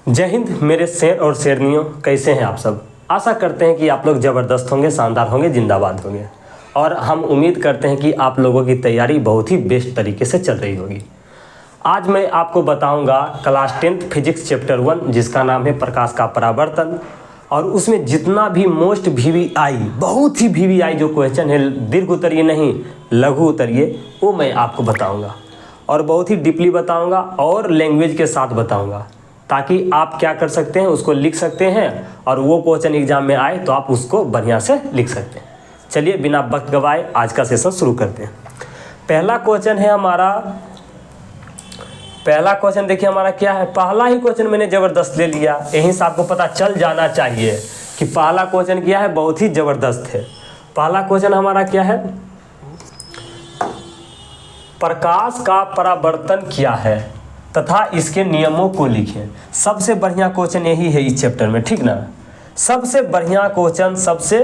जय हिंद मेरे शेर और शेरनियों, कैसे हैं आप सब। आशा करते हैं कि आप लोग ज़बरदस्त होंगे, शानदार होंगे, जिंदाबाद होंगे। और हम उम्मीद करते हैं कि आप लोगों की तैयारी बहुत ही बेस्ट तरीके से चल रही होगी। आज मैं आपको बताऊंगा क्लास 10th फिजिक्स चैप्टर 1, जिसका नाम है प्रकाश का परावर्तन। और उसमें जितना भी मोस्ट VVI, बहुत ही VVI जो क्वेश्चन है, दीर्घ उत्तरीय नहीं लघु उत्तरीय, वो मैं आपको बताऊँगा। और बहुत ही डीपली बताऊँगा और लैंग्वेज के साथ बताऊँगा, ताकि आप क्या कर सकते हैं, उसको लिख सकते हैं और वो क्वेश्चन एग्जाम में आए तो आप उसको बढ़िया से लिख सकते हैं। चलिए बिना वक्त गवाए आज का सेशन शुरू करते हैं। पहला क्वेश्चन है हमारा, पहला क्वेश्चन देखिए हमारा क्या है। पहला ही क्वेश्चन मैंने ज़बरदस्त ले लिया, यहीं से आपको पता चल जाना चाहिए कि पहला क्वेश्चन क्या है, बहुत ही ज़बरदस्त है। पहला क्वेश्चन हमारा क्या है, प्रकाश का परावर्तन क्या है तथा इसके नियमों को लिखें। सबसे बढ़िया क्वेश्चन यही है इस चैप्टर में, ठीक ना। सबसे बढ़िया क्वेश्चन, सबसे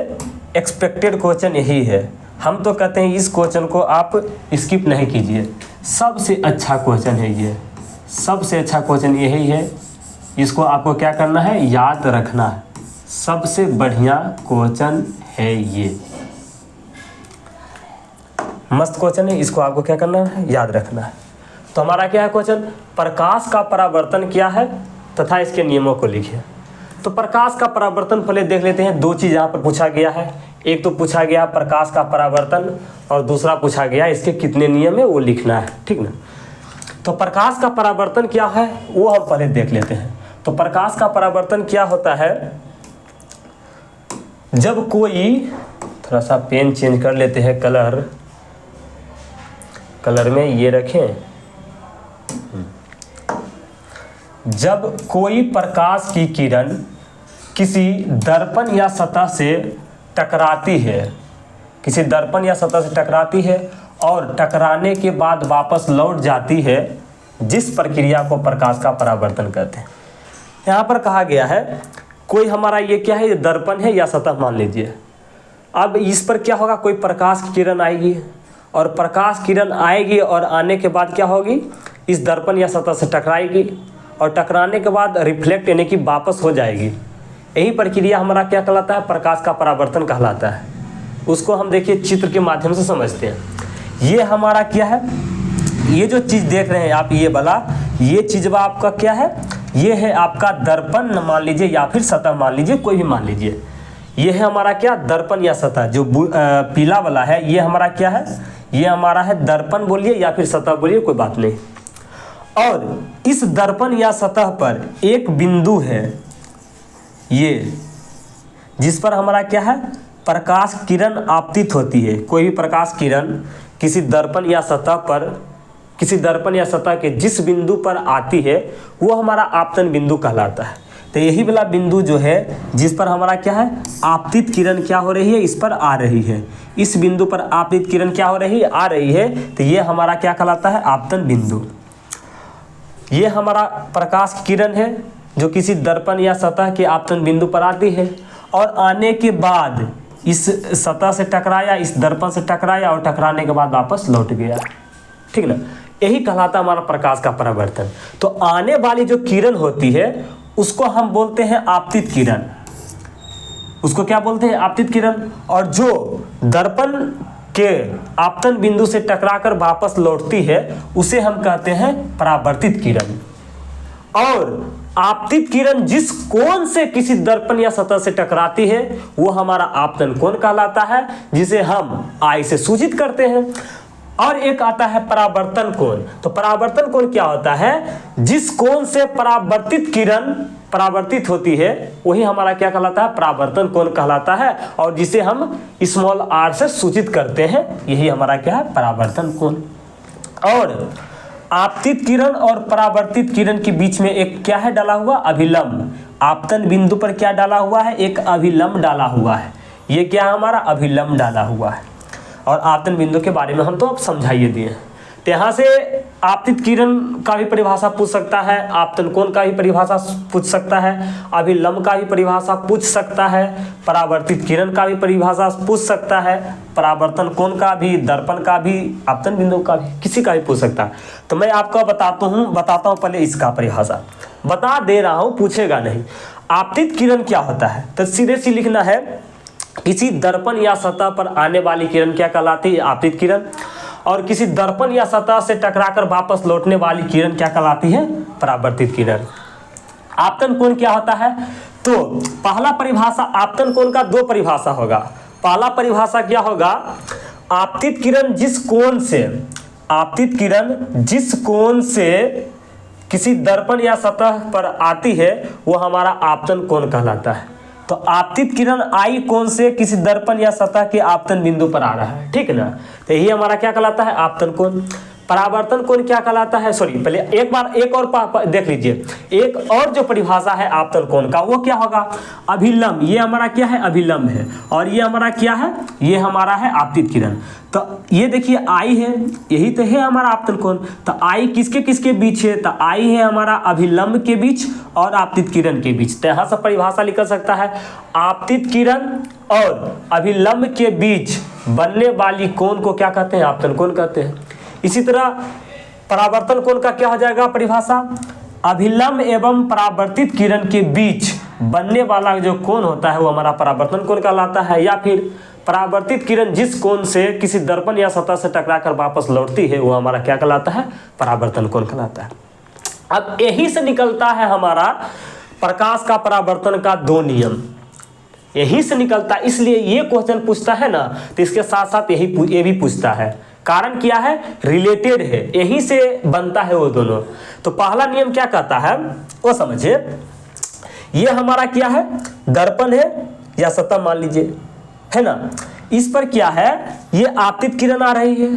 एक्सपेक्टेड क्वेश्चन यही है। हम तो कहते हैं इस क्वेश्चन को आप स्किप नहीं कीजिए, सबसे अच्छा क्वेश्चन है ये, सबसे अच्छा क्वेश्चन यही है। इसको आपको क्या करना है, याद रखना है। सबसे बढ़िया क्वेश्चन है ये, मस्त क्वेश्चन है, इसको आपको क्या करना है, याद रखना है। तो हमारा क्या है क्वेश्चन, प्रकाश का परावर्तन क्या है तथा इसके नियमों को लिखिए। तो प्रकाश का परावर्तन पहले देख लेते हैं। दो चीज़ यहाँ पर पूछा गया है, एक तो पूछा गया प्रकाश का परावर्तन और दूसरा पूछा गया इसके कितने नियम है वो लिखना है, ठीक ना। तो प्रकाश का परावर्तन क्या है वो हम पहले देख लेते हैं। तो प्रकाश का परावर्तन क्या होता है, जब कोई, थोड़ा सा पेन चेंज कर लेते हैं, कलर में ये रखें। जब कोई प्रकाश की किरण किसी दर्पण या सतह से टकराती है, किसी दर्पण या सतह से टकराती है और टकराने के बाद वापस लौट जाती है, जिस प्रक्रिया को प्रकाश का परावर्तन कहते हैं। यहाँ पर कहा गया है कोई हमारा ये क्या है, ये दर्पण है या सतह मान लीजिए। अब इस पर क्या होगा, कोई प्रकाश की किरण आएगी और प्रकाश किरण आएगी और आने के बाद क्या होगी, इस दर्पण या सतह से टकराएगी और टकराने के बाद रिफ्लेक्ट यानी कि वापस हो जाएगी। यही प्रक्रिया हमारा क्या कहलाता है, प्रकाश का परावर्तन कहलाता है। उसको हम देखिए चित्र के माध्यम से समझते हैं। ये हमारा क्या है, ये जो चीज़ देख रहे हैं आप, ये वाला, ये चीज़ आपका क्या है, ये है आपका दर्पण मान लीजिए या फिर सतह मान लीजिए, कोई भी मान लीजिए। ये है हमारा क्या, दर्पण या सतह। जो पीला वाला है ये हमारा क्या है, ये हमारा है दर्पण बोलिए या फिर सतह बोलिए, कोई बात नहीं। और इस दर्पण या सतह पर एक बिंदु है ये, जिस पर हमारा क्या है, प्रकाश किरण आपतित होती है। कोई भी प्रकाश किरण किसी दर्पण या सतह पर, किसी दर्पण या सतह के जिस बिंदु पर आती है वो हमारा आपतन बिंदु कहलाता है। तो यही वाला बिंदु जो है जिस पर हमारा क्या है, आपतित किरण क्या हो रही है, इस पर आ रही है। इस बिंदु पर आपतित किरण क्या हो रही है, आ रही है। तो ये हमारा क्या कहलाता है, आपतन बिंदु। ये हमारा प्रकाश की किरण है जो किसी दर्पण या सतह के आपतन बिंदु पर आती है और आने के बाद इस सतह से टकराया, इस दर्पण से टकराया और टकराने के बाद वापस लौट गया, ठीक ना। यही कहलाता है हमारा प्रकाश का परावर्तन। तो आने वाली जो किरण होती है उसको हम बोलते हैं आपतित किरण, उसको क्या बोलते हैं, आपतित किरण। और जो दर्पण के आपतन बिंदु से टकराकर वापस लौटती है उसे हम कहते हैं परावर्तित किरण। और आपतित किरण जिस कोण से किसी दर्पण या सतह से टकराती है वो हमारा आपतन कोण कहलाता है, जिसे हम आई से सूचित करते हैं। और एक आता है परावर्तन कोण। तो परावर्तन कोण क्या होता है, जिस कोण से परावर्तित किरण परावर्तित होती है वही हमारा क्या कहलाता है, परावर्तन कोण कहलाता है। और जिसे हम स्मॉल r से सूचित करते हैं, यही हमारा क्या है, परावर्तन कोण। और आपतित किरण और परावर्तित किरण के बीच में एक क्या है डाला हुआ, अभिलंब। आपतन बिंदु पर क्या डाला हुआ है, एक अभिलंब डाला हुआ है। ये क्या है, हमारा अभिलंब डाला हुआ है। और आपतन बिंदु के बारे में हम तो अब समझाइए दिए। तो यहाँ से आपतित किरण का भी परिभाषा पूछ सकता है, आपतन कोण का भी परिभाषा पूछ सकता है, अभिलंब का भी परिभाषा पूछ सकता है, परावर्तित किरण का भी परिभाषा पूछ सकता है, परावर्तन कोण का भी, दर्पण का भी, आपतन बिंदु का भी, किसी का भी पूछ सकता है। तो मैं आपको बताता हूँ पहले इसका परिभाषा बता दे रहा हूँ, पूछेगा नहीं। आपतित किरण क्या होता है, तो सीधे सी लिखना है, किसी दर्पण या सतह पर आने वाली किरण क्या कहलाती है, आपतित किरण। और किसी दर्पण या सतह से टकराकर वापस लौटने वाली किरण क्या कहलाती है, परावर्तित किरण। आपतन कोण क्या होता है, तो पहला परिभाषा आपतन कोण का दो परिभाषा होगा। पहला परिभाषा क्या होगा, आपतित किरण जिस कोण से, आपतित किरण जिस कोण से किसी दर्पण या सतह पर आती है वो हमारा आपतन कोण कहलाता है। तो आपतित किरण आई कोण से किसी दर्पण या सतह के आपतन बिंदु पर आ रहा है, ठीक है ना, तो यही हमारा क्या कहलाता है, आपतन कोण। परावर्तन कोण क्या कहलाता है, सॉरी पहले एक और देख लीजिए, एक और जो परिभाषा है आपतन कोण का वो क्या होगा, अभिलंब। ये हमारा क्या है, अभिलंब है, और ये हमारा क्या है, ये हमारा है आपतित किरण। तो ये देखिए आई है, यही तो है हमारा आपतन कोण। तो आई किसके किसके बीच है, तो आई है हमारा अभिलंब के बीच और आपतित किरण के बीच। तो यहाँ से परिभाषा निकल सकता है, आपतित किरण और अभिलंब के बीच बनने वाली कोण को क्या कहते हैं, आपतन कोण कहते हैं। इसी तरह परावर्तन कोण का क्या हो जाएगा परिभाषा, अभिलंब एवं परावर्तित किरण के बीच बनने वाला जो कोण होता है वो हमारा परावर्तन कोण कहलाता है। या फिर परावर्तित किरण जिस कोण से किसी दर्पण या सतह से टकराकर वापस लौटती है वो हमारा क्या कहलाता है, परावर्तन कोण कहलाता है। अब यही से निकलता है हमारा प्रकाश का परावर्तन का दो नियम, यही से निकलता है। इसलिए ये क्वेश्चन पूछता है ना, तो इसके साथ साथ ये भी पूछता है। कारण क्या है, रिलेटेड है, यहीं से बनता है वो दोनों। तो पहला नियम क्या कहता है वो समझिए, ये हमारा क्या है, दर्पण है या सतह मान लीजिए, है ना, इस पर क्या है, ये आपतित किरण आ रही है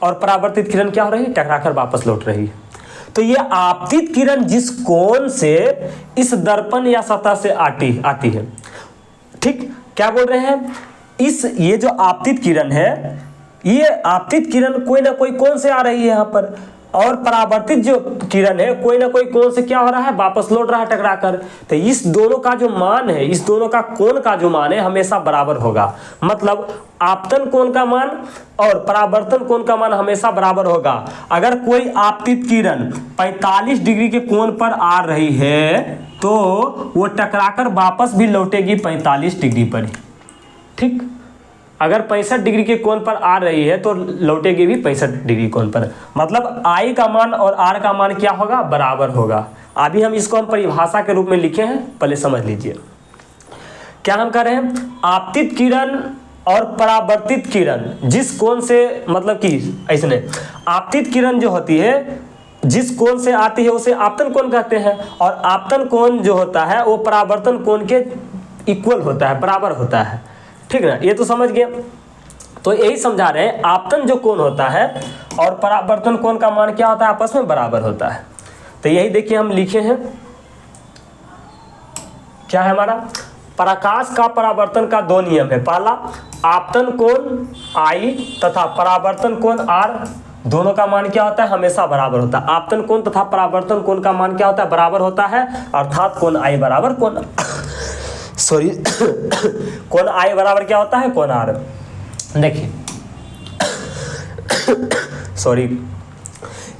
और परावर्तित किरण क्या हो रही है, टकराकर वापस लौट रही है। तो ये आपतित किरण जिस कोण से इस दर्पण या सतह से आती है, ठीक, क्या बोल रहे हैं, ये जो आपतित किरण है, ये आपतित किरण कोई ना कोई कोण से आ रही है यहाँ पर, और परावर्तित जो किरण है कोई ना कोई कोण से क्या हो रहा है, वापस लौट रहा है टकराकर। तो इस दोनों का जो मान है, इस दोनों का कोण का जो मान है हमेशा बराबर होगा। मतलब आपतन कोण का मान और परावर्तन कोण का मान हमेशा बराबर होगा। अगर कोई आपतित किरण 45 डिग्री के कोण पर आ रही है तो वो टकराकर वापस भी लौटेगी 45 डिग्री पर, ठीक। अगर 65 डिग्री के कोण पर आ रही है तो लौटेगी भी 65 डिग्री कोण पर। मतलब आई का मान और आर का मान क्या होगा, बराबर होगा। अभी हम इसको परिभाषा के रूप में लिखे हैं, पहले समझ लीजिए क्या हम कह रहे हैं। आपतित किरण और परावर्तित किरण जिस कोण से, मतलब कि ऐसे, आपतित किरण जो होती है जिस कोण से आती है उसे आपतन कोण कहते हैं, और आपतन कोण जो होता है वो परावर्तन कोण के इक्वल होता है, बराबर होता है, ठीक है ना। ये तो समझ गए। तो यही समझा रहे हैं, आपतन जो कोण होता है और परावर्तन कोण का मान क्या होता है, आपस में बराबर होता है। तो यही देखिए हम लिखे हैं, क्या है हमारा, प्रकाश का परावर्तन का दो नियम है। पहला, आपतन कोण आई तथा परावर्तन कोण आर, दोनों का मान क्या होता है, हमेशा बराबर होता है। आपतन कोण तथा परावर्तन कोण का मान क्या होता है, बराबर होता है, अर्थात कोण आई बराबर कोण सॉरी कोण आई बराबर क्या होता है, कोण आर। देखिए सॉरी,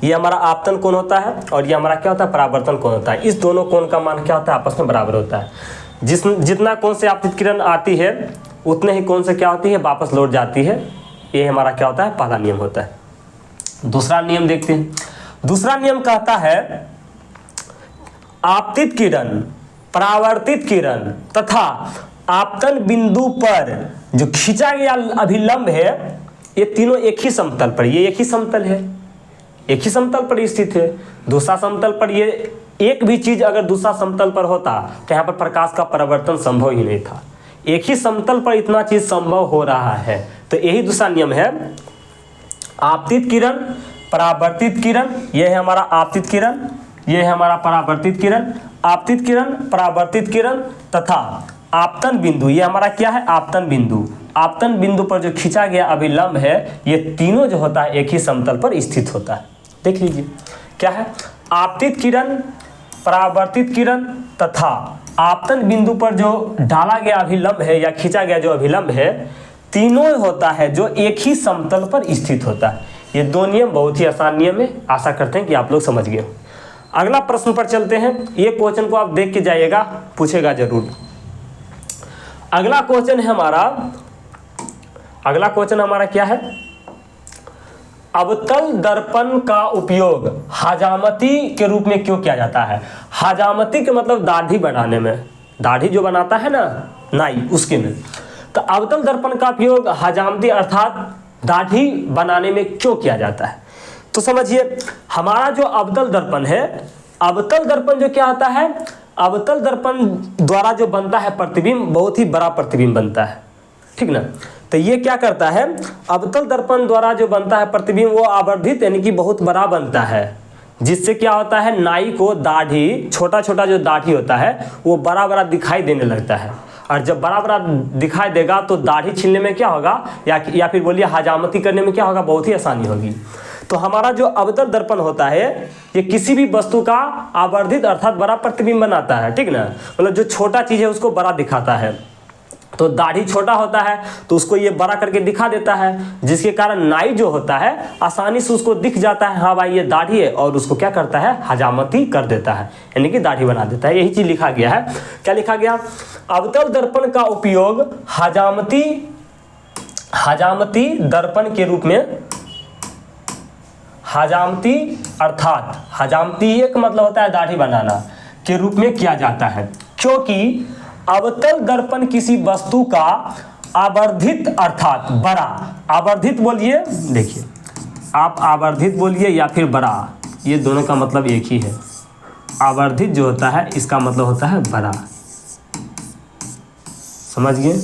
ये हमारा आपतन कोण होता है और ये हमारा क्या होता है, परावर्तन कोण होता है। इस दोनों कोण का मान क्या होता है, आपस में बराबर होता है। जितना कोण से आपतित किरण आती है उतने ही कोण से क्या होती है, वापस लौट जाती है। ये हमारा क्या होता है, पहला नियम होता है। दूसरा नियम देखते हैं। दूसरा नियम कहता है, आपतित किरण, परावर्तित किरण तथा आपतन बिंदु पर जो खींचा गया अभिलंब है, ये तीनों एक ही समतल पर, ये एक ही समतल है, एक ही समतल पर स्थित है। दूसरा समतल पर ये एक भी चीज अगर दूसरा समतल पर होता तो यहाँ पर प्रकाश का परावर्तन संभव ही नहीं था। एक ही समतल पर इतना चीज संभव हो रहा है। तो यही दूसरा नियम है, आपतित किरण, परावर्तित किरण, यह है हमारा आपतित किरण, यह है हमारा परावर्तित किरण, आपतित किरण, परावर्तित किरण तथा आपतन बिंदु, ये हमारा क्या है, आपतन बिंदु। आपतन बिंदु पर जो खींचा गया अभिलंब है ये तीनों जो होता है एक ही समतल पर स्थित होता है। देख लीजिए क्या है, आपतित किरण, परावर्तित किरण तथा आपतन बिंदु पर जो डाला गया अभिलंब है या खींचा गया जो अभिलंब है तीनों होता है जो एक ही समतल पर स्थित होता है। ये दो नियम बहुत ही आसान नियम है, आशा करते हैं कि आप लोग समझ गए। अगला प्रश्न पर चलते हैं। ये क्वेश्चन को आप देख के जाइएगा, पूछेगा जरूर। अगला क्वेश्चन है हमारा, अगला क्वेश्चन हमारा क्या है, अवतल दर्पण का उपयोग हजामती के रूप में क्यों किया जाता है। हजामती के मतलब दाढ़ी बनाने में, दाढ़ी जो बनाता है ना नाई उसके में, तो अवतल दर्पण का उपयोग हजामती अर्थात दाढ़ी बनाने में क्यों किया जाता है। तो समझिए हमारा जो अवतल दर्पण है, अवतल दर्पण जो क्या होता है, अवतल दर्पण द्वारा जो बनता है प्रतिबिंब बहुत ही बड़ा प्रतिबिंब बनता है, ठीक ना। तो ये क्या करता है, अवतल दर्पण द्वारा जो बनता है प्रतिबिंब वो आवर्धित यानी कि बहुत बड़ा बनता है, जिससे क्या होता है नाई को दाढ़ी, छोटा छोटा जो दाढ़ी होता है वो बड़ा बड़ा दिखाई देने लगता है। और जब बड़ा बड़ा दिखाई देगा तो दाढ़ी छीलने में क्या होगा या फिर बोलिए हजामती करने में क्या होगा, बहुत ही आसानी होगी। तो हमारा जो अवतल दर्पण होता है ये किसी भी वस्तु का आवर्धित अर्थात बड़ा प्रतिबिंब बनाता है, ठीक ना। मतलब जो छोटा चीज़ है उसको बड़ा दिखाता है। तो दाढ़ी छोटा होता है तो उसको ये बड़ा करके दिखा देता है, जिसके कारण नाई जो होता है आसानी से उसको दिख जाता है हाँ भाई ये दाढ़ी है, और उसको क्या करता है हजामती कर देता है यानी कि दाढ़ी बना देता है। यही चीज़ लिखा गया है। क्या लिखा गया, अवतल दर्पण का उपयोग हजामती दर्पण के रूप में, हजामती अर्थात हजामती एक मतलब होता है दाढ़ी बनाना के रूप में किया जाता है, क्योंकि अवतल दर्पण किसी वस्तु का आवर्धित अर्थात बड़ा, आवर्धित बोलिए, देखिए आप आवर्धित बोलिए या फिर बड़ा, ये दोनों का मतलब एक ही है। आवर्धित जो होता है इसका मतलब होता है बड़ा, समझ गए,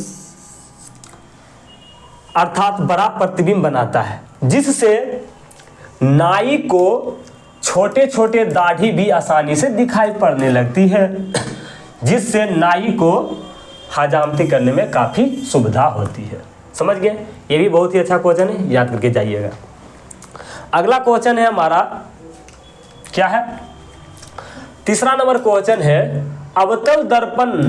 अर्थात बड़ा प्रतिबिंब बनाता है, जिससे नाई को छोटे छोटे दाढ़ी भी आसानी से दिखाई पड़ने लगती है, जिससे नाई को हजामती करने में काफ़ी सुविधा होती है। समझ गए, ये भी बहुत ही अच्छा क्वेश्चन है, याद करके जाइएगा। अगला क्वेश्चन है हमारा क्या है, तीसरा नंबर क्वेश्चन है, अवतल दर्पण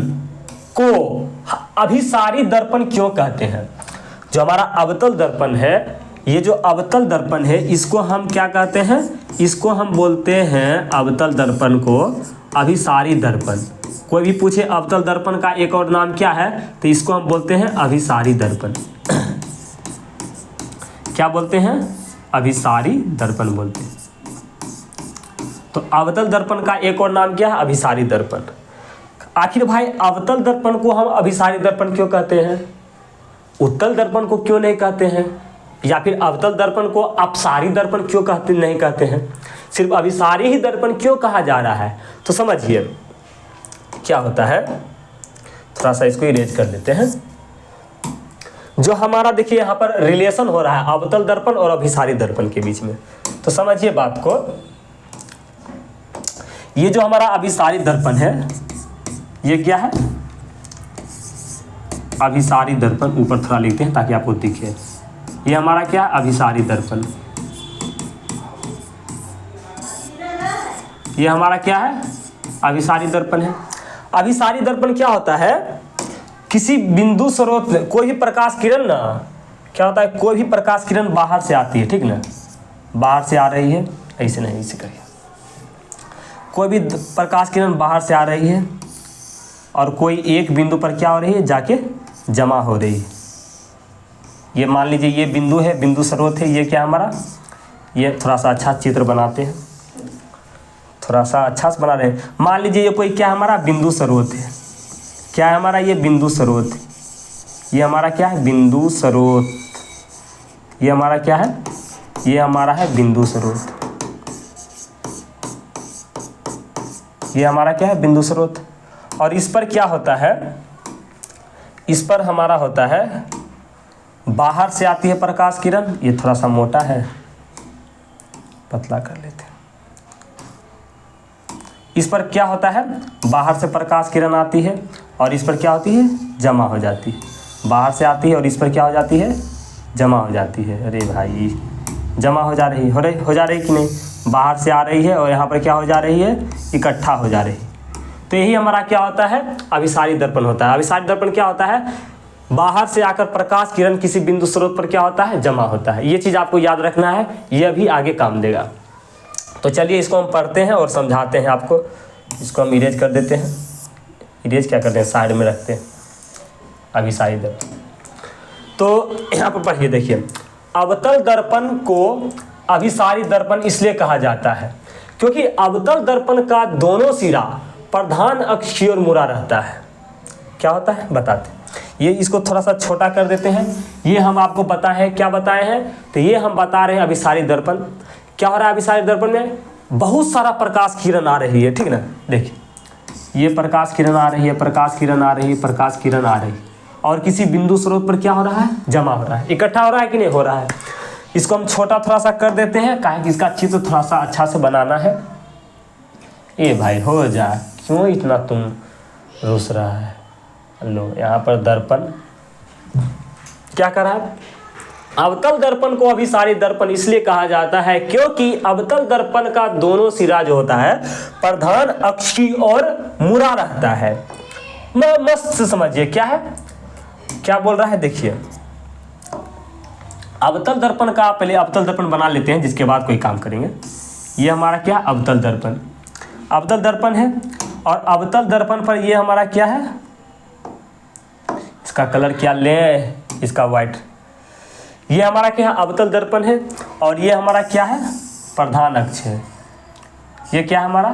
को अभिसारी दर्पण क्यों कहते हैं। जो हमारा अवतल दर्पण है, ये जो अवतल दर्पण है इसको हम क्या कहते हैं, इसको हम बोलते हैं अवतल दर्पण को अभिसारी दर्पण। कोई भी पूछे अवतल दर्पण का एक और नाम क्या है तो इसको हम बोलते हैं अभिसारी दर्पण। क्या बोलते हैं, अभिसारी दर्पण बोलते हैं। तो अवतल दर्पण का एक और नाम क्या है, अभिसारी दर्पण। आखिर भाई अवतल दर्पण को हम अभिसारी दर्पण क्यों कहते हैं, उत्तल दर्पण को क्यों नहीं कहते हैं, या फिर अवतल दर्पण को अपसारी दर्पण क्यों कहते नहीं कहते हैं, सिर्फ अभिसारी ही दर्पण क्यों कहा जा रहा है। तो समझिए क्या होता है, थोड़ा सा इसको इरेज कर देते हैं। जो हमारा देखिए यहाँ पर रिलेशन हो रहा है अवतल दर्पण और अभिसारी दर्पण के बीच में, तो समझिए बात को। ये जो हमारा अभिसारी दर्पण है ये क्या है, अभिसारी दर्पण, ऊपर थोड़ा लिखते हैं ताकि आपको दिखे। ये हमारा क्या, अभिसारी दर्पण। ये हमारा क्या है, अभिसारी दर्पण है। अभिसारी दर्पण क्या होता है, किसी बिंदु स्रोत, कोई भी प्रकाश किरण ना, क्या होता है, कोई भी प्रकाश किरण बाहर से आती है, ठीक ना, बाहर से आ रही है, ऐसे नहीं, ऐसे करिए, कोई भी प्रकाश किरण बाहर से आ रही है और कोई एक बिंदु पर क्या हो रही है, जाके जमा हो रही है। ये मान लीजिए ये बिंदु है, बिंदु स्रोत है, ये क्या हमारा, ये थोड़ा सा अच्छा चित्र बनाते हैं, थोड़ा सा अच्छा से बना रहे हैं। मान लीजिए ये कोई क्या हमारा बिंदु स्रोत है, क्या है हमारा, ये बिंदु स्रोत, ये हमारा क्या है, बिंदु स्रोत, ये हमारा क्या है, ये हमारा है बिंदु स्रोत, ये हमारा क्या है, बिंदु स्रोत। और इस पर क्या होता है, इस पर हमारा होता है बाहर से आती है प्रकाश किरण, ये थोड़ा सा मोटा है, पतला कर लेते हैं। इस पर क्या होता है, बाहर से प्रकाश किरण आती है और इस पर क्या होती है, जमा हो जाती है। बाहर से आती है और इस पर क्या हो जाती है, जमा हो जाती है। अरे भाई जमा हो जा रही हो जा रही कि नहीं, बाहर से आ रही है और यहाँ पर क्या हो जा रही है, इकट्ठा हो जा रही है। तो यही हमारा क्या होता है, अभिसारी दर्पण होता है। अभिसारी दर्पण क्या होता है, बाहर से आकर प्रकाश किरण किसी बिंदु स्रोत पर क्या होता है, जमा होता है। ये चीज़ आपको याद रखना है, ये अभी आगे काम देगा। तो चलिए इसको हम पढ़ते हैं और समझाते हैं आपको। इसको हम इरेज कर देते हैं, इरेज क्या करते हैं, साइड में रखते हैं अभिसारी दर्पण। तो यहाँ पर पढ़िए, देखिए अवतल दर्पण को अभिसारी दर्पण इसलिए कहा जाता है क्योंकि अवतल दर्पण का दोनों सिरा प्रधान अक्ष की ओर मुड़ा रहता है। क्या होता है बताते हैं, ये इसको थोड़ा सा छोटा कर देते हैं। ये हम आपको बताए हैं, क्या बताए हैं, तो ये हम बता रहे हैं अभिसारी दर्पण। क्या हो रहा है अभिसारी दर्पण में, बहुत सारा प्रकाश किरण आ रही है, ठीक ना। देखिए ये प्रकाश किरण आ रही है, प्रकाश किरण आ रही है, प्रकाश किरण आ रही है, और किसी बिंदु स्रोत पर क्या हो रहा है, जमा हो रहा है, इकट्ठा हो रहा है कि नहीं हो रहा है। इसको हम छोटा थोड़ा सा कर देते हैं, काहे कि इसका चित्र थोड़ा सा अच्छा से बनाना है। ए भाई हो जा, क्यों इतना तुम रुस रहा है। लो यहाँ पर दर्पण क्या कर रहा है, अवतल दर्पण को अभिसारी दर्पण इसलिए कहा जाता है क्योंकि अवतल दर्पण का दोनों सिरा जो होता है प्रधान अक्ष की ओर मुड़ा रहता है। मस्त से समझिए क्या है, क्या बोल रहा है। देखिए अवतल दर्पण का, पहले अवतल दर्पण बना लेते हैं जिसके बाद कोई काम करेंगे। ये हमारा क्या, अवतल दर्पण, अवतल दर्पण है। और अवतल दर्पण पर ये हमारा क्या है, इसका कलर क्या लें, इसका व्हाइट। ये हमारा क्या है, अवतल दर्पण है। और ये हमारा क्या है, प्रधान अक्ष है। ये क्या है हमारा,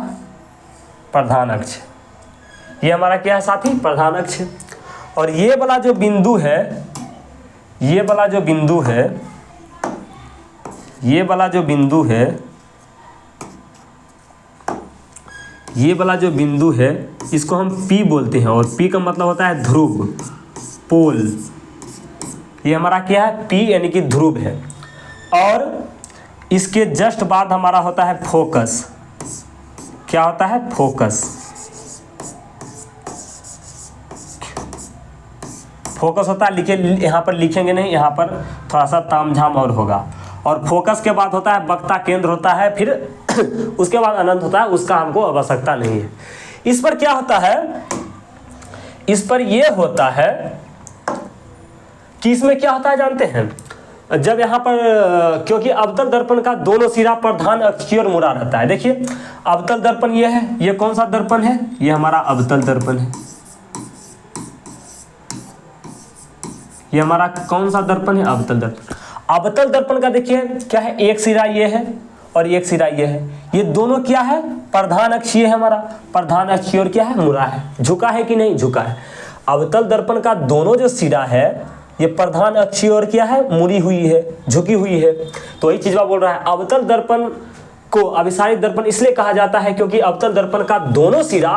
प्रधान अक्ष। ये हमारा क्या है साथी, प्रधान अक्ष है। और ये वाला जो बिंदु है, ये वाला जो बिंदु है, ये वाला जो बिंदु है, ये वाला जो बिंदु है, इसको हम P बोलते हैं। और P का मतलब होता है ध्रुव, पोल। ये हमारा क्या है, P यानी कि ध्रुव है। और इसके जस्ट बाद हमारा होता है फोकस। क्या होता है, फोकस। फोकस होता है, लिखे यहाँ पर लिखेंगे नहीं, यहाँ पर थोड़ा सा तामझाम और होगा। और फोकस के बाद होता है वक्ता केंद्र होता है, फिर उसके बाद अनंत होता है, उसका हमको आवश्यकता नहीं है। इस पर क्या होता है, इस पर यह होता है कि इसमें क्या होता है जानते हैं, जब यहाँ पर क्योंकि अवतल दर्पण का दोनों सिरा प्रधान अक्ष की ओर मुड़ा रहता है। देखिए अवतल दर्पण ये है, ये कौन सा दर्पण है, ये हमारा अवतल दर्पण है। ये हमारा कौन सा दर्पण है, अवतल दर्पण। अवतल दर्पण का देखिए क्या है, एक सिरा ये है और एक सिरा ये है। ये दोनों क्या है, प्रधान अक्षीय है हमारा, प्रधान अक्ष की ओर क्या है, मुड़ा है, झुका है कि नहीं, झुका है। अवतल दर्पण का दोनों जो सिरा है ये प्रधान अक्ष की ओर क्या है, मुड़ी हुई है, झुकी हुई है। तो यही चीज बोल रहा है, अवतल दर्पण को अभिसारी दर्पण इसलिए कहा जाता है क्योंकि अवतल दर्पण का दोनों सिरा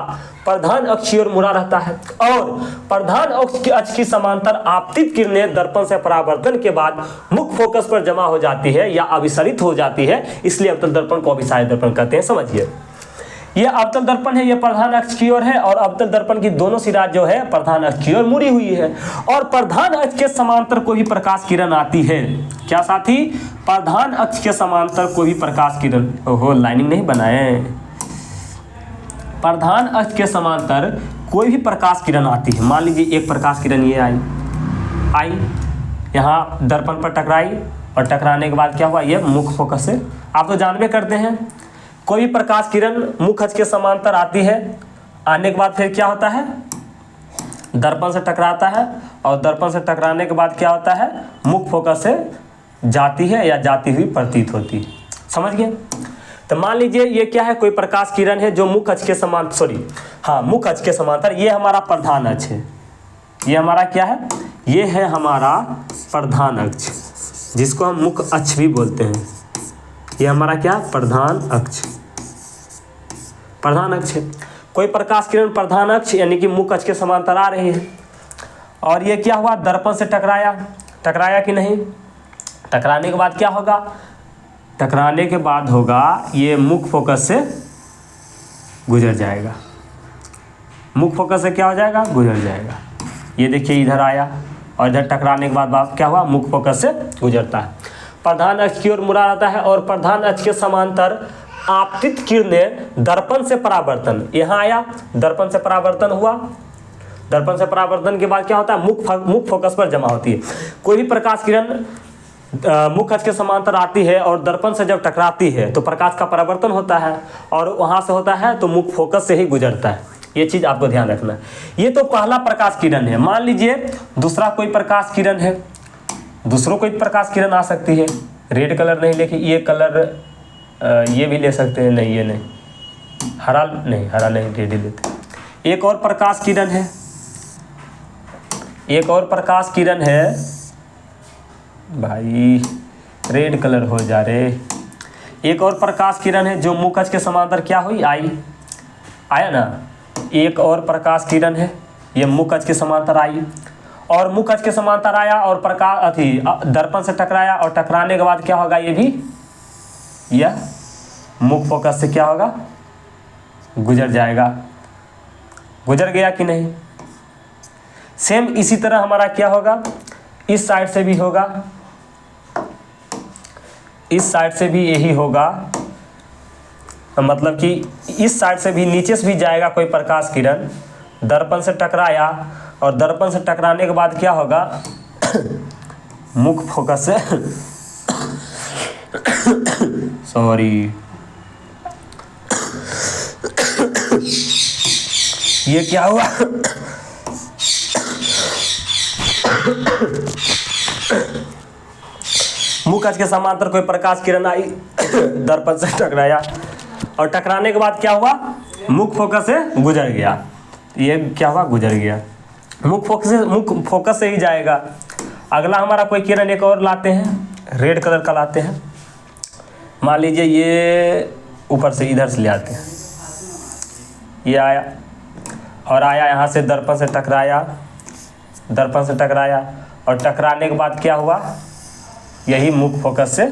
प्रधान अक्ष की ओर मुड़ा रहता है। और प्रधान अक्ष की समांतर आपतित किरणें दर्पण से परावर्तन के बाद मुख्य फोकस पर जमा हो जाती है या अभिसरित हो जाती है, इसलिए अवतल दर्पण को अभिसारी दर्पण कहते हैं। समझिए ये अवतल दर्पण है, ये प्रधान अक्ष की ओर है और अवतल दर्पण की दोनों सिरा जो है प्रधान अक्ष की ओर मुड़ी हुई है। और प्रधान अक्ष के समांतर कोई भी प्रकाश किरण आती है, क्या साथी, प्रधान अक्ष के समांतर कोई भी प्रकाश किरण, ओहो लाइनिंग नहीं बनाए, प्रधान अक्ष के समांतर कोई भी प्रकाश किरण आती है। मान लीजिए एक प्रकाश किरण ये आई यहाँ दर्पण पर टकराई और टकराने के बाद क्या हुआ, ये मुख्य फोकस से, आप तो जानबे करते हैं कोई भी प्रकाश किरण मुख्य अक्ष के समांतर आती है, आने के बाद फिर क्या होता है, दर्पण से टकराता है और दर्पण से टकराने के बाद क्या होता है, मुख्य फोकस से जाती है या जाती हुई प्रतीत होती है। समझ गए। तो मान लीजिए ये क्या है, कोई प्रकाश किरण है जो मुख्य अक्ष के समांतर, मुख्य अक्ष के समांतर, ये हमारा प्रधान अक्ष है। ये हमारा क्या है, ये है हमारा प्रधान अक्ष, जिसको हम मुख्य अक्ष भी बोलते हैं। ये हमारा क्या, प्रधान अक्ष, प्रधान अक्ष है। कोई प्रकाश किरण प्रधान अक्ष यानी कि मुख्य अक्ष के समांतर आ रही है और ये क्या हुआ, दर्पण से टकराया कि नहीं, टकराने के बाद क्या होगा, टकराने के बाद होगा ये मुख्य फोकस से गुजर जाएगा, मुख्य फोकस से क्या हो जाएगा, गुजर जाएगा। ये देखिए इधर आया और इधर टकराने के बाद क्या हुआ, मुख्य फोकस से गुजरता है। प्रधान अक्ष की ओर मुड़ा रहता है और प्रधान अक्ष के समांतर आपतित किरणें दर्पण से परावर्तन, यहाँ आया दर्पण से परावर्तन हुआ, दर्पण से परावर्तन के बाद क्या होता है, मुख्य फोकस पर जमा होती है। कोई भी प्रकाश किरण मुख्य अक्ष के समांतर आती है और दर्पण से जब टकराती है तो प्रकाश का परावर्तन होता है और वहाँ से होता है तो मुख्य फोकस से ही गुजरता है। ये चीज़ आपको ध्यान रखना है। ये तो पहला प्रकाश किरण है। मान लीजिए दूसरा कोई प्रकाश किरण है, दूसरों कोई प्रकाश किरण आ सकती है, रेड कलर नहीं लेके ये कलर ये भी ले सकते हैं, नहीं ये नहीं, हरा नहीं, रेड ही लेते। एक और प्रकाश किरण है, एक और प्रकाश किरण है भाई, रेड कलर हो जा रे। एक और प्रकाश किरण है जो मुख्य अक्ष के समांतर क्या हुई, आई, आया ना। एक और प्रकाश किरण है, ये मुख्य अक्ष के समांतर आई और मुख्य अक्ष के समांतर आया और प्रकाश दर्पण से टकराया और टकराने के बाद क्या होगा, ये भी यह मुख्य फोकस से क्या होगा, गुजर जाएगा। गुजर गया कि नहीं। सेम इसी तरह हमारा क्या होगा, इस साइड से भी होगा, इस साइड से भी यही होगा, मतलब कि इस साइड से भी नीचे से भी जाएगा कोई प्रकाश किरण, दर्पण से टकराया और दर्पण से टकराने के बाद क्या होगा, मुख्य फोकस से सॉरी ये क्या हुआ मुख्य अक्ष के समांतर कोई प्रकाश किरण आई, दर्पण से टकराया और टकराने के बाद क्या हुआ, मुख्य फोकस से गुजर गया। ये क्या हुआ, गुजर गया। मुख्य फोकस से ही जाएगा। अगला हमारा कोई किरण एक और लाते हैं, रेड कलर का लाते हैं। मान लीजिए ये ऊपर से इधर से ले आते हैं, ये आया और आया यहाँ से दर्पण से टकराया, दर्पण से टकराया और टकराने के बाद क्या हुआ, यही मुख्य फोकस से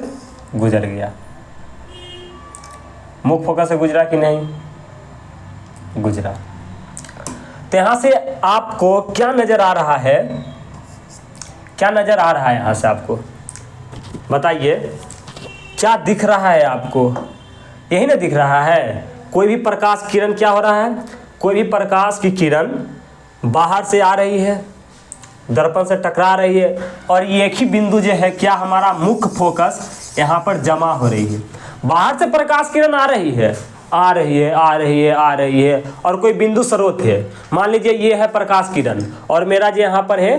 गुजर गया। मुख्य फोकस से गुजरा कि नहीं, गुजरा। तो यहाँ से आपको क्या नजर आ रहा है, क्या नजर आ रहा है यहाँ से आपको बताइए, क्या दिख रहा है आपको, यही ना दिख रहा है। कोई भी प्रकाश किरण क्या हो रहा है, कोई भी प्रकाश की किरण बाहर से आ रही है, दर्पण से टकरा रही है और ये एक ही बिंदु जो है क्या, हमारा मुख्य फोकस यहाँ पर जमा हो रही है। बाहर से प्रकाश किरण आ रही है, आ रही है, आ रही है, आ रही है और कोई बिंदु स्रोत है। मान लीजिए ये है प्रकाश किरण और मेरा जो यहाँ पर है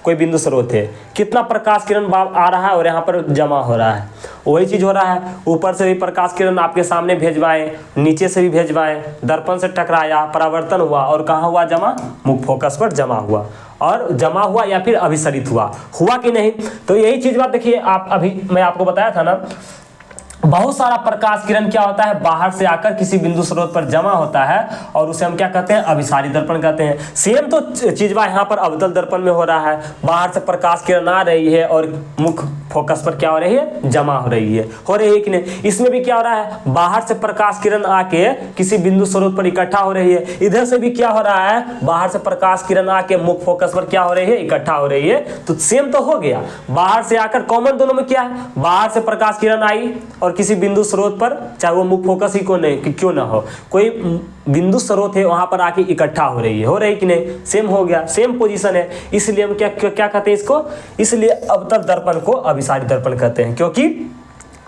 कोई बिंदु स्रोत है। कितना प्रकाश किरण आ रहा है और यहाँ पर जमा हो रहा है, वही चीज़ हो रहा है। ऊपर से भी प्रकाश किरण आपके सामने भेजवाएं, नीचे से भी भेजवाएं, दर्पण से टकराया, परावर्तन हुआ और कहाँ हुआ, जमा, मुख्य फोकस पर जमा हुआ। और जमा हुआ या फिर अभिसरित हुआ कि नहीं। तो यही चीज़ बात देखिए, आप अभी मैं आपको बताया था ना, बहुत सारा प्रकाश किरण क्या होता है, बाहर से आकर किसी बिंदु स्रोत पर जमा होता है और उसे हम क्या कहते हैं, अभिसारी दर्पण कहते हैं। सेम तो चीज यहाँ पर अवतल दर्पण में हो रहा है, बाहर से प्रकाश किरण आ रही है और मुख्य फोकस पर क्या हो रही है, जमा हो रही है कि नहीं। इसमें भी क्या हो रहा है, बाहर से प्रकाश किरण आके किसी बिंदु स्रोत पर इकट्ठा हो रही है। इधर से भी क्या हो रहा है, बाहर से प्रकाश किरण आके मुख्य फोकस पर क्या हो रही है, इकट्ठा हो रही है। तो सेम तो हो गया, बाहर से आकर कॉमन दोनों में क्या है, बाहर से प्रकाश किरण आई और किसी बिंदु स्रोत पर, चाहे वो मुख्य फोकस ही क्यों ना हो, कोई बिंदु स्रोत है वहां पर आके इकट्ठा हो रही है कि नहीं। सेम हो गया, सेम पोजीशन है। इसलिए हम क्या कहते हैं इसको, इसलिए अवतल दर्पण को अभिसारी दर्पण कहते हैं, क्योंकि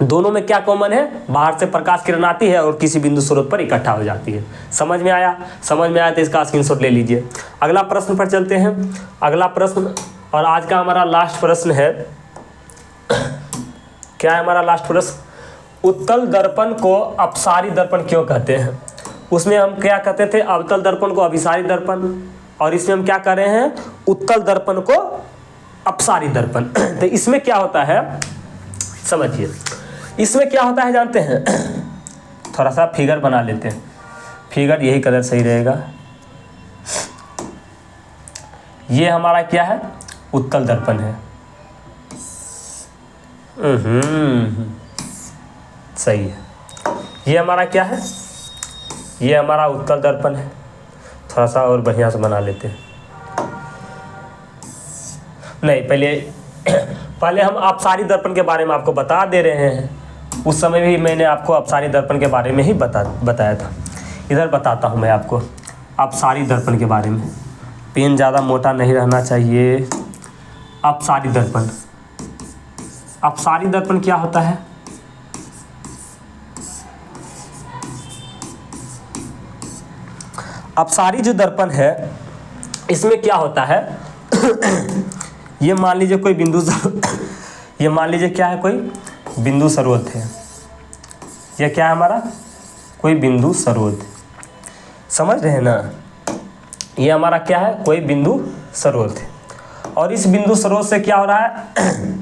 दोनों में क्या कॉमन है, बाहर से प्रकाश किरण आती है और किसी बिंदु स्रोत पर इकट्ठा हो जाती है। समझ में आया, समझ में आया तो इसका स्क्रीनशॉट ले लीजिए। अगला प्रश्न पर चलते हैं। अगला प्रश्न और आज का हमारा लास्ट प्रश्न है, क्या है हमारा लास्ट प्रश्न, उत्तल दर्पण को अपसारी दर्पण क्यों कहते हैं। उसमें हम क्या कहते थे, अवतल दर्पण को अभिसारी दर्पण, और इसमें हम क्या कर रहे हैं, उत्तल दर्पण को अपसारी दर्पण। तो इसमें क्या होता है समझिए, इसमें क्या होता है जानते हैं, थोड़ा सा फिगर बना लेते हैं। फिगर यही कलर सही रहेगा। ये हमारा क्या है, उत्तल दर्पण है। सही है। ये हमारा क्या है, ये हमारा उत्तल दर्पण है। थोड़ा सा और बढ़िया से बना लेते हैं। नहीं, पहले हम अपसारी दर्पण के बारे में आपको बता दे रहे हैं। उस समय भी मैंने आपको अपसारी दर्पण के बारे में ही बताया था। इधर बताता हूँ मैं आपको अपसारी दर्पण के बारे में। पेन ज़्यादा मोटा नहीं रहना चाहिए। अपसारी दर्पण, अपसारी दर्पण क्या होता है? अपसारी जो दर्पण है इसमें क्या होता है ये मान लीजिए कोई बिंदु ये मान लीजिए क्या है, कोई बिंदु स्रोत है। यह क्या है हमारा? कोई बिंदु स्रोत। समझ रहे हैं ना? ये हमारा क्या है? कोई बिंदु स्रोत है। और इस बिंदु स्रोत से क्या हो रहा है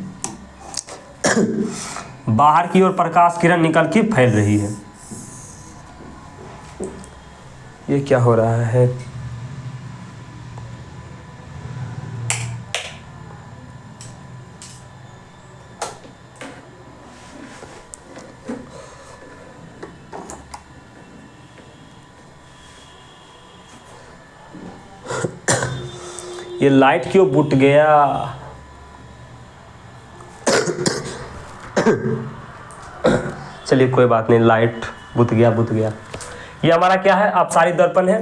बाहर की ओर प्रकाश किरण निकल के फैल रही है। ये क्या हो रहा है? ये लाइट क्यों बुझ गया? चलिए कोई बात नहीं, लाइट बुझ गया। ये हमारा क्या है? अपसारी दर्पण है।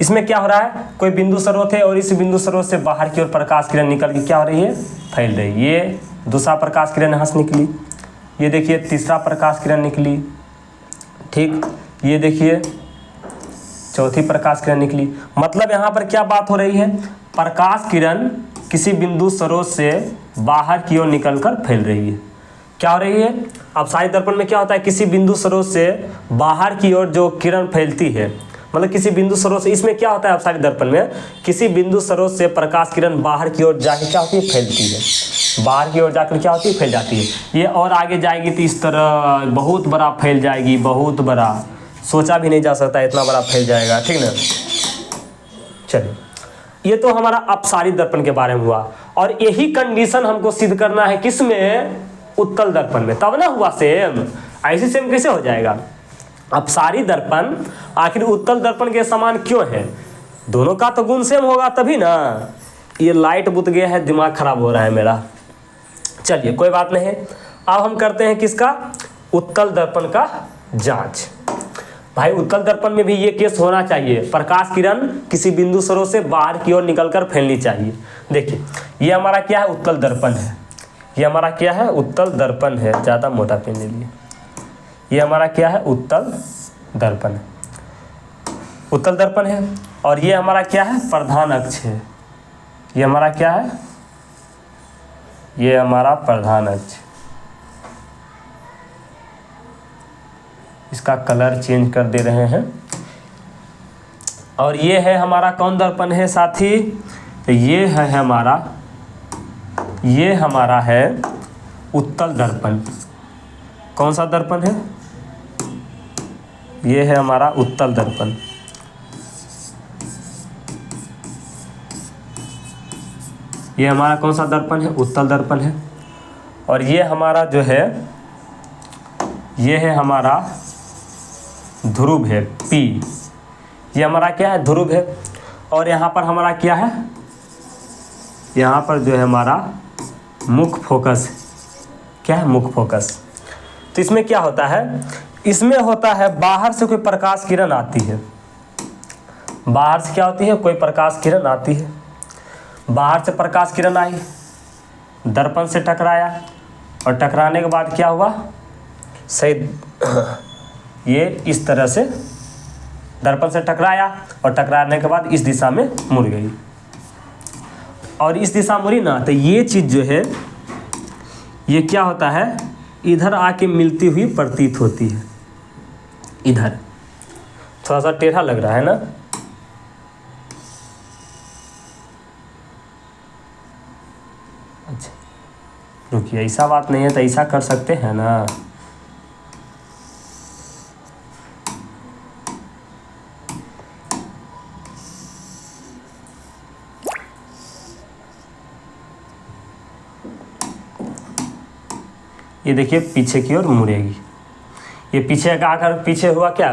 इसमें क्या हो रहा है? कोई बिंदु स्रोत है और इस बिंदु स्रोत से बाहर की ओर प्रकाश किरण निकल के क्या हो रही है? फैल रही है। ये दूसरा प्रकाश किरण यहाँ से निकली, ये देखिए तीसरा प्रकाश किरण निकली, ठीक, ये देखिए चौथी प्रकाश किरण निकली। मतलब यहाँ पर क्या बात हो रही है? प्रकाश किरण किसी बिंदु स्रोत से बाहर की ओर निकलकर फैल रही है। क्या हो रही है? अपसारी दर्पण में क्या होता है? किसी बिंदु स्रोत से बाहर की ओर जो किरण फैलती है, मतलब किसी बिंदु स्रोत से, इसमें क्या होता है अपसारी दर्पण में? किसी बिंदु स्रोत से प्रकाश किरण बाहर की ओर जाके क्या होती है? फैलती है। बाहर की ओर जाकर क्या होती है? फैल जाती है। ये और आगे जाएगी तो इस तरह बहुत बड़ा फैल जाएगी, बहुत बड़ा, सोचा भी नहीं जा सकता इतना बड़ा फैल जाएगा, ठीक ना। चलिए, ये तो हमारा अपसारी दर्पण के बारे में हुआ। और यही कंडीशन हमको सिद्ध करना है किसमें? उत्तल दर्पण में। तब ना हुआ सेम। ऐसे सेम कैसे हो जाएगा? अपसारी दर्पण आखिर उत्तल दर्पण के समान क्यों है? दोनों का तो गुण सेम होगा तभी ना। ये लाइट बुझ गया है, दिमाग खराब हो रहा है मेरा। चलिए कोई बात नहीं, अब हम करते हैं किसका? उत्तल दर्पण का जांच। भाई उत्तल दर्पण में भी ये केस होना चाहिए, प्रकाश किरण किसी बिंदु स्रोत से बाहर की ओर निकलकर फैलनी चाहिए। देखिए ये हमारा क्या है? उत्तल दर्पण है। ये हमारा क्या है? उत्तल दर्पण है। ज़्यादा मोटा पेन ले लिए। ये हमारा क्या है? उत्तल दर्पण है। उत्तल दर्पण है। और ये हमारा क्या है? प्रधान अक्ष है। ये हमारा क्या है? ये हमारा प्रधान अक्ष। इसका कलर चेंज कर दे रहे हैं। और ये है हमारा कौन दर्पण है साथी? तो ये है हमारा है उत्तल दर्पण। कौन सा दर्पण है? ये है हमारा उत्तल दर्पण। ये हमारा कौन सा दर्पण है? उत्तल दर्पण है। और ये हमारा जो है, ये है हमारा ध्रुव है, P। ये हमारा क्या है? ध्रुव है। और यहाँ पर हमारा क्या है? यहाँ पर जो है हमारा मुख्य फोकस। क्या है? मुख्य फोकस। तो इसमें क्या होता है? इसमें होता है बाहर से कोई प्रकाश किरण आती है। बाहर से क्या होती है? कोई प्रकाश किरण आती है। बाहर से प्रकाश किरण आई, दर्पण से टकराया, और टकराने के बाद क्या हुआ? सही ये इस तरह से दर्पण से टकराया, और टकराने के बाद इस दिशा में मुड़ गई, और इस दिशा मुड़ी ना, तो ये चीज़ जो है ये क्या होता है? इधर आके मिलती हुई प्रतीत होती है। इधर थोड़ा सा टेढ़ा लग रहा है ना। अच्छा रुकिए, ऐसा बात नहीं है तो ऐसा कर सकते हैं ना। ये देखिए पीछे की ओर मुड़ेगी। ये पीछे का आकर पीछे हुआ क्या?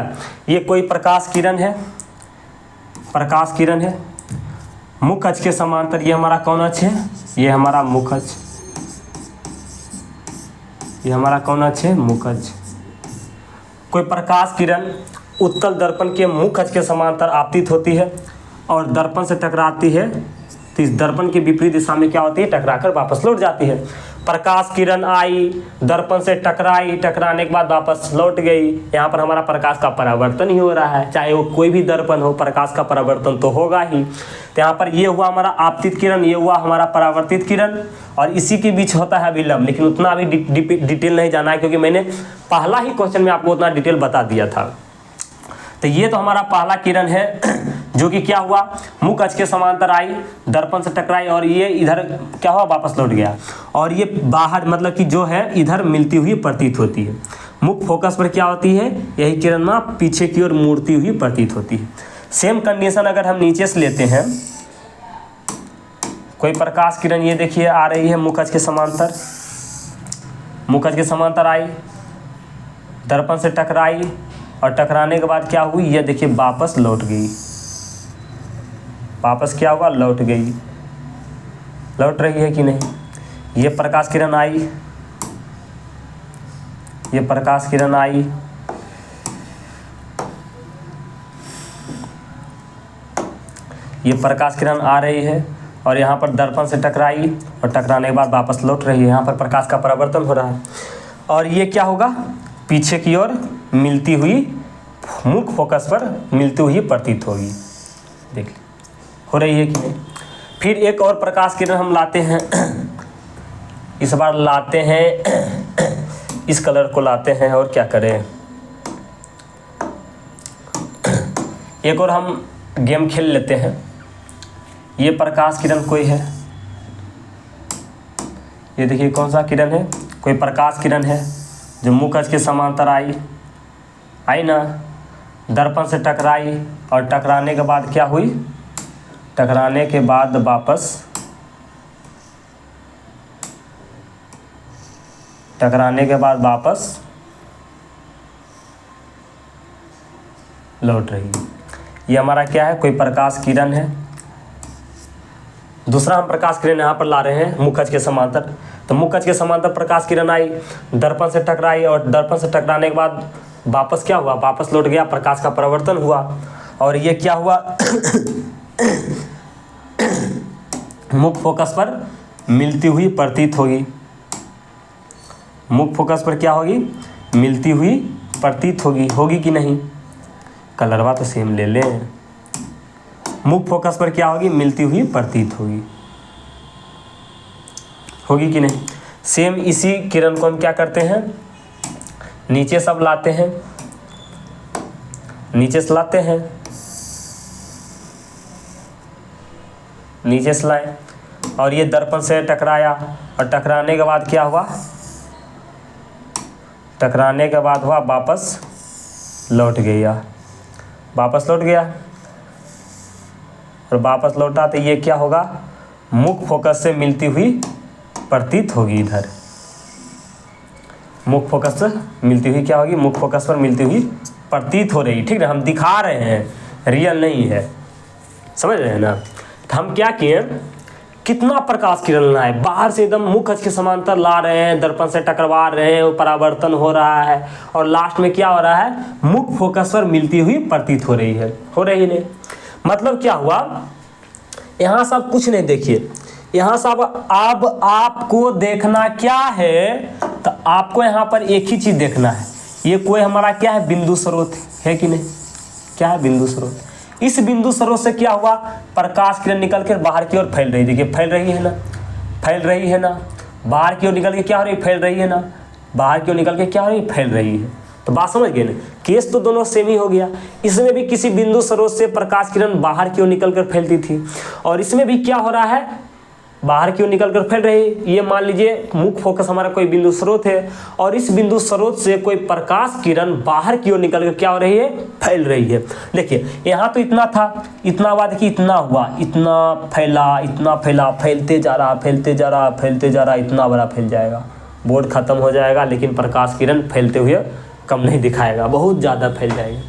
ये कोई प्रकाश किरण है, प्रकाश किरण है। मुख्य अक्ष के समांतर, ये हमारा कौन अक्ष है? ये हमारा मुख्य अक्ष, ये हमारा कौन अक्ष है? मुख्य अक्ष। कोई प्रकाश किरण उत्तल दर्पण के मुख्य अक्ष के समांतर आपतित होती है और दर्पण से टकराती है, तो इस दर्पण की विपरीत दिशा में क्या होती है? टकराकर वापस लौट जाती है। प्रकाश किरण आई, दर्पण से टकराई, टकराने के बाद वापस लौट गई, यहाँ पर हमारा प्रकाश का परावर्तन ही हो रहा है। चाहे वो कोई भी दर्पण हो, प्रकाश का परावर्तन तो होगा ही। तो यहाँ पर ये हुआ हमारा आपतित किरण, ये हुआ हमारा परावर्तित किरण, और इसी के बीच होता है विलंब। लेकिन उतना अभी डिटेल नहीं जाना है, क्योंकि मैंने पहला ही क्वेश्चन में आपको उतना डिटेल बता दिया था। तो ये तो हमारा पहला किरण है जो कि क्या हुआ? मुख्य अक्ष के समांतर आई, दर्पण से टकराई, और ये इधर क्या हुआ? वापस लौट गया। और ये बाहर मतलब कि जो है इधर मिलती हुई प्रतीत होती है। मुख्य फोकस पर क्या होती है? यही किरण ना पीछे की ओर मुड़ती हुई प्रतीत होती है। सेम कंडीशन अगर हम नीचे से लेते हैं, कोई प्रकाश किरण ये देखिए आ रही है मुख्य अक्ष के समांतर, मुख्य अक्ष के समांतर आई, दर्पण से टकराई, और टकराने के बाद क्या हुई? ये देखिए वापस लौट गई। वापस क्या हुआ? लौट गई। लौट रही है कि नहीं? ये प्रकाश किरण आई, ये प्रकाश किरण आई, ये प्रकाश किरण आ रही है और यहाँ पर दर्पण से टकराई और टकराने के बाद वापस लौट रही है। यहाँ पर प्रकाश का परावर्तन हो रहा है। और ये क्या होगा? पीछे की ओर मिलती हुई, मुख्य फोकस पर मिलती हुई प्रतीत होगी। देख हो रही है कि नहीं? फिर एक और प्रकाश किरण हम लाते हैं, इस बार लाते हैं इस कलर को लाते हैं, और क्या करें, एक और हम गेम खेल लेते हैं। ये प्रकाश किरण कोई है, ये देखिए कौन सा किरण है? कोई प्रकाश किरण है जो मुख्य अक्ष के समांतर आई ना, दर्पण से टकराई, और टकराने के बाद क्या हुई? टकराने के बाद वापस, टकराने के बाद वापस लौट रही है। ये हमारा क्या है? कोई प्रकाश किरण है। दूसरा हम प्रकाश किरण यहाँ पर ला रहे हैं मुख्य अक्ष के समांतर। तो मुख्य अक्ष के समांतर प्रकाश किरण आई, दर्पण से टकराई, और दर्पण से टकराने के बाद वापस क्या हुआ? वापस लौट गया, प्रकाश का परावर्तन हुआ। और ये क्या हुआ? मुख्य फोकस पर मिलती हुई प्रतीत होगी। मुख्य फोकस पर क्या होगी? मिलती हुई प्रतीत होगी। होगी कि नहीं? कलरवा तो सेम ले लें। मुख्य फोकस पर क्या होगी? मिलती हुई प्रतीत होगी। होगी कि नहीं? सेम इसी किरण को हम क्या करते हैं? नीचे सब लाते हैं, नीचे से लाते हैं, नीचे से लाए, और ये दर्पण से टकराया, और टकराने के बाद क्या हुआ? टकराने के बाद हुआ वापस लौट गया, वापस लौट गया, और वापस लौटा तो ये क्या होगा? मुख्य फोकस से मिलती हुई प्रतीत होगी। इधर मुख्य फोकस से मिलती हुई क्या होगी? मुख्य फोकस पर मिलती हुई प्रतीत हो रही। ठीक है, हम दिखा रहे हैं, रियल नहीं है, समझ रहे हैं ना? तो हम क्या किए? कितना प्रकाश किरण लाए, बाहर से एकदम मुख्य अक्ष के समांतर ला रहे हैं, दर्पण से टकरवा रहे हैं, परावर्तन हो रहा है, और लास्ट में क्या हो रहा है? मुख्य फोकस पर मिलती हुई प्रतीत हो रही है। हो रही नहीं? मतलब क्या हुआ? यहाँ सब कुछ नहीं, देखिए यहाँ सब अब आपको देखना क्या है? तो आपको यहाँ पर एक ही चीज देखना है। ये कोई हमारा क्या है? बिंदु स्रोत है कि नहीं? क्या है? बिंदु स्रोत। इस बिंदु स्रोत से क्या हुआ? प्रकाश किरण निकल कर बाहर की ओर फैल रही। देखिए फैल रही है ना, फैल रही है ना, बाहर की ओर निकल के क्या हो रही? फैल रही है ना, बाहर की ओर निकल के क्या हो रही? फैल रही है। तो बात समझ गए ना? केस तो दोनों सेम ही हो गया। इसमें भी किसी बिंदु स्रोत से प्रकाश किरण बाहर की ओर निकल कर फैलती थी, और इसमें भी क्या हो रहा है? बाहर की ओर निकल कर फैल रही। ये मान लीजिए मुख्य फोकस हमारा कोई बिंदु स्रोत है, और इस बिंदु स्रोत से कोई प्रकाश किरण बाहर की ओर निकल कर क्या हो रही है? फैल रही है। देखिए यहाँ तो इतना था, इतना बाद कि इतना हुआ, इतना फैला, इतना फैला, फैलते जा रहा, फैलते जा रहा, फैलते जा रहा, इतना बड़ा फैल जाएगा, बोर्ड खत्म हो जाएगा, लेकिन प्रकाश किरण फैलते हुए कम नहीं दिखाएगा, बहुत ज़्यादा फैल जाएगा।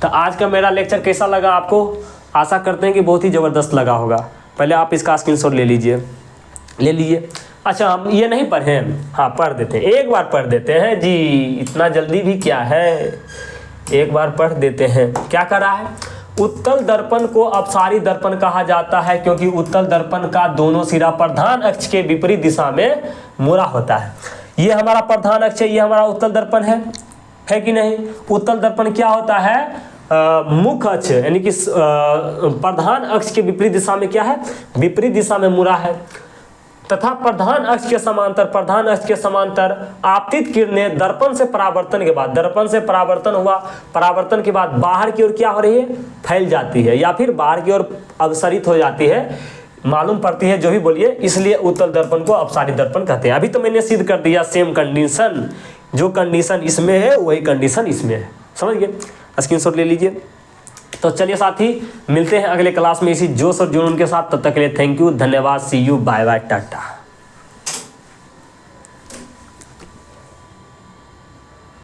तो आज का मेरा लेक्चर कैसा लगा आपको? आशा करते हैं कि बहुत ही ज़बरदस्त लगा होगा। पहले आप इसका स्क्रीनशॉट ले लीजिए। अच्छा, हम ये नहीं पढ़े, हाँ पढ़ देते हैं, एक बार पढ़ देते हैं जी, इतना जल्दी भी क्या है, एक बार पढ़ देते हैं। क्या कर रहा है? उत्तल दर्पण को अपसारी दर्पण कहा जाता है क्योंकि उत्तल दर्पण का दोनों सिरा प्रधान अक्ष के विपरीत दिशा में मुड़ा होता है। ये हमारा प्रधान अक्ष है, ये हमारा उत्तल दर्पण है कि नहीं? उत्तल दर्पण क्या होता है? मुख्य अक्ष यानी कि प्रधान अक्ष के विपरीत दिशा में क्या है? विपरीत दिशा में मुड़ा है तथा प्रधान अक्ष के समांतर आपतित किरणें दर्पण से परावर्तन के बाद, दर्पण से परावर्तन हुआ, परावर्तन के बाद बाहर की ओर क्या हो रही है? फैल जाती है या फिर बाहर की ओर अवसरित हो जाती है, मालूम पड़ती है, जो भी बोलिए, इसलिए उत्तल दर्पण को अपसारी दर्पण कहते हैं। अभी तो मैंने सिद्ध कर दिया, सेम कंडीशन, जो कंडीशन इसमें है वही कंडीशन इसमें है, समझ गए? स्क्रीनशॉट ले लीजिए। तो चलिए साथी, मिलते हैं अगले क्लास में इसी जोश और जुनून के साथ। तब तक के लिए थैंक यू, धन्यवाद, सी यू, बाय बाय, टाटा।